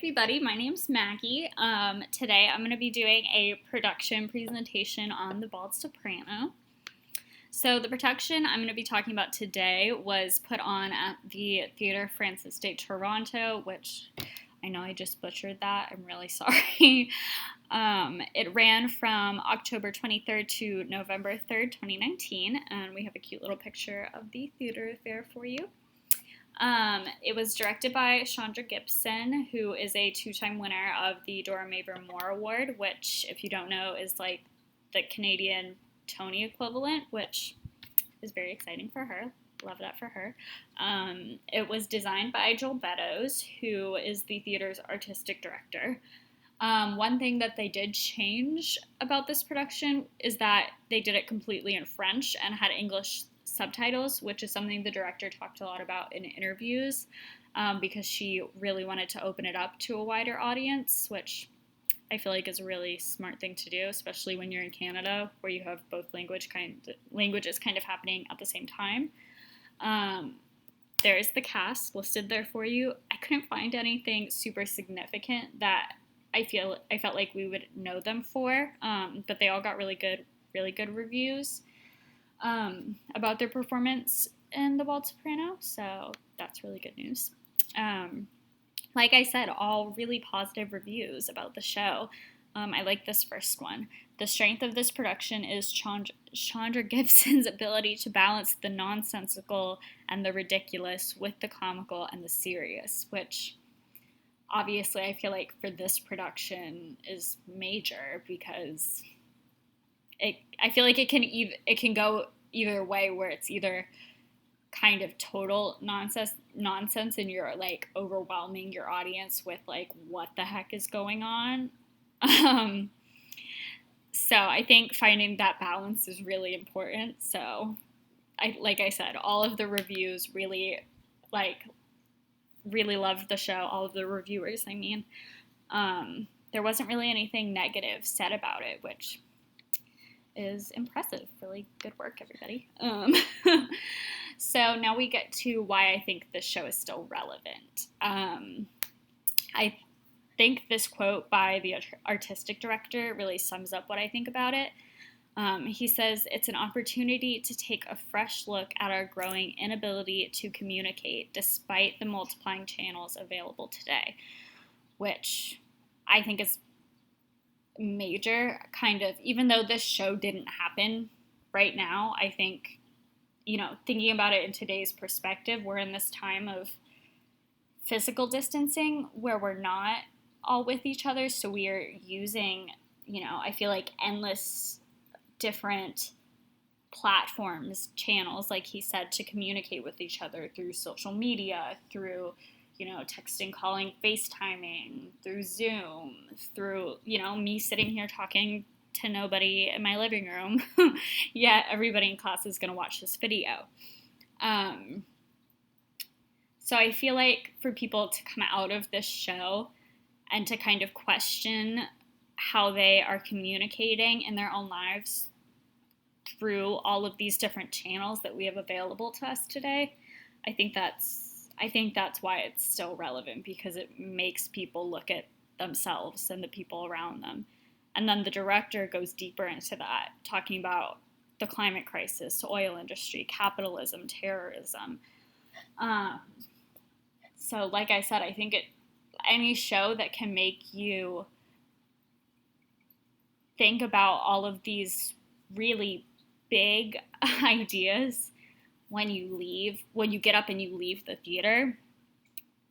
Everybody, my name's Maggie. Today I'm going to be doing a production presentation on The Bald Soprano. So the production I'm going to be talking about today was put on at the Theatre Francis de Toronto, which I know I just butchered that. I'm really sorry. It ran from October 23rd to November 3rd, 2019, and we have a cute little picture of the theater there for you. It was directed by Chandra Gibson, who is a two-time winner of the Dora Mavor Moore Award, which, if you don't know, is like the Canadian Tony equivalent, which is very exciting for her. Love that for her. It was designed by Joel Beddoes, who is the theater's artistic director. One thing that they did change about this production is that they did it completely in French and had English subtitles, which is something the director talked a lot about in interviews, because she really wanted to open it up to a wider audience, which I feel like is a really smart thing to do, especially when you're in Canada, where you have both languages kind of happening at the same time. There's the cast listed there for you. I couldn't find anything super significant that I felt like we would know them for, but they all got really good reviews about their performance in The Bald Soprano, so that's really good news. Like I said, all really positive reviews about the show. I like this first one. The strength of this production is Chandra Gibson's ability to balance the nonsensical and the ridiculous with the comical and the serious, which obviously I feel like for this production is major because I feel like it can go either way, where it's either kind of total nonsense and you're like overwhelming your audience with like what the heck is going on. So I think finding that balance is really important. So like I said, all of the reviews really loved the show. All of the reviewers, I mean, there wasn't really anything negative said about it, which is impressive. Really good work, everybody. So now we get to why I think this show is still relevant. I think this quote by the artistic director really sums up what I think about it. He says, "It's an opportunity to take a fresh look at our growing inability to communicate despite the multiplying channels available today," which I think is major, kind of, even though this show didn't happen right now. I think, thinking about it in today's perspective, we're in this time of physical distancing where we're not all with each other, so we are using, I feel like endless different platforms, channels, like he said, to communicate with each other through social media, through texting, calling, FaceTiming, through Zoom, through, me sitting here talking to nobody in my living room, yet everybody in class is going to watch this video. So I feel like for people to come out of this show and to kind of question how they are communicating in their own lives through all of these different channels that we have available to us today, I think that's why it's still relevant, because it makes people look at themselves and the people around them. And then the director goes deeper into that, talking about the climate crisis, oil industry, capitalism, terrorism. So like I said, I think any show that can make you think about all of these really big ideas when you get up and you leave the theater,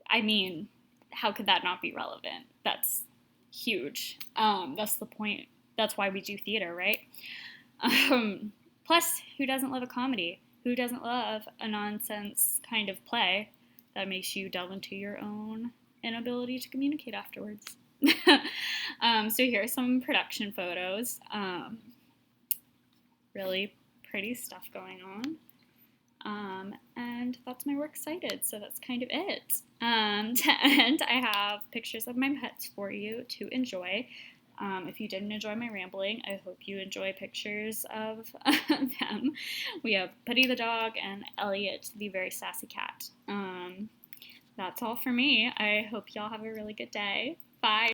I mean, how could that not be relevant? That's huge. That's the point. That's why we do theater, right? Plus, who doesn't love a comedy? Who doesn't love a nonsense kind of play that makes you delve into your own inability to communicate afterwards? So here are some production photos. Really pretty stuff going on. And that's my works cited, so that's kind of it. And I have pictures of my pets for you to enjoy. If you didn't enjoy my rambling, I hope you enjoy pictures of them. We have Putty the dog and Elliot, the very sassy cat. that's all for me. I hope y'all have a really good day. Bye.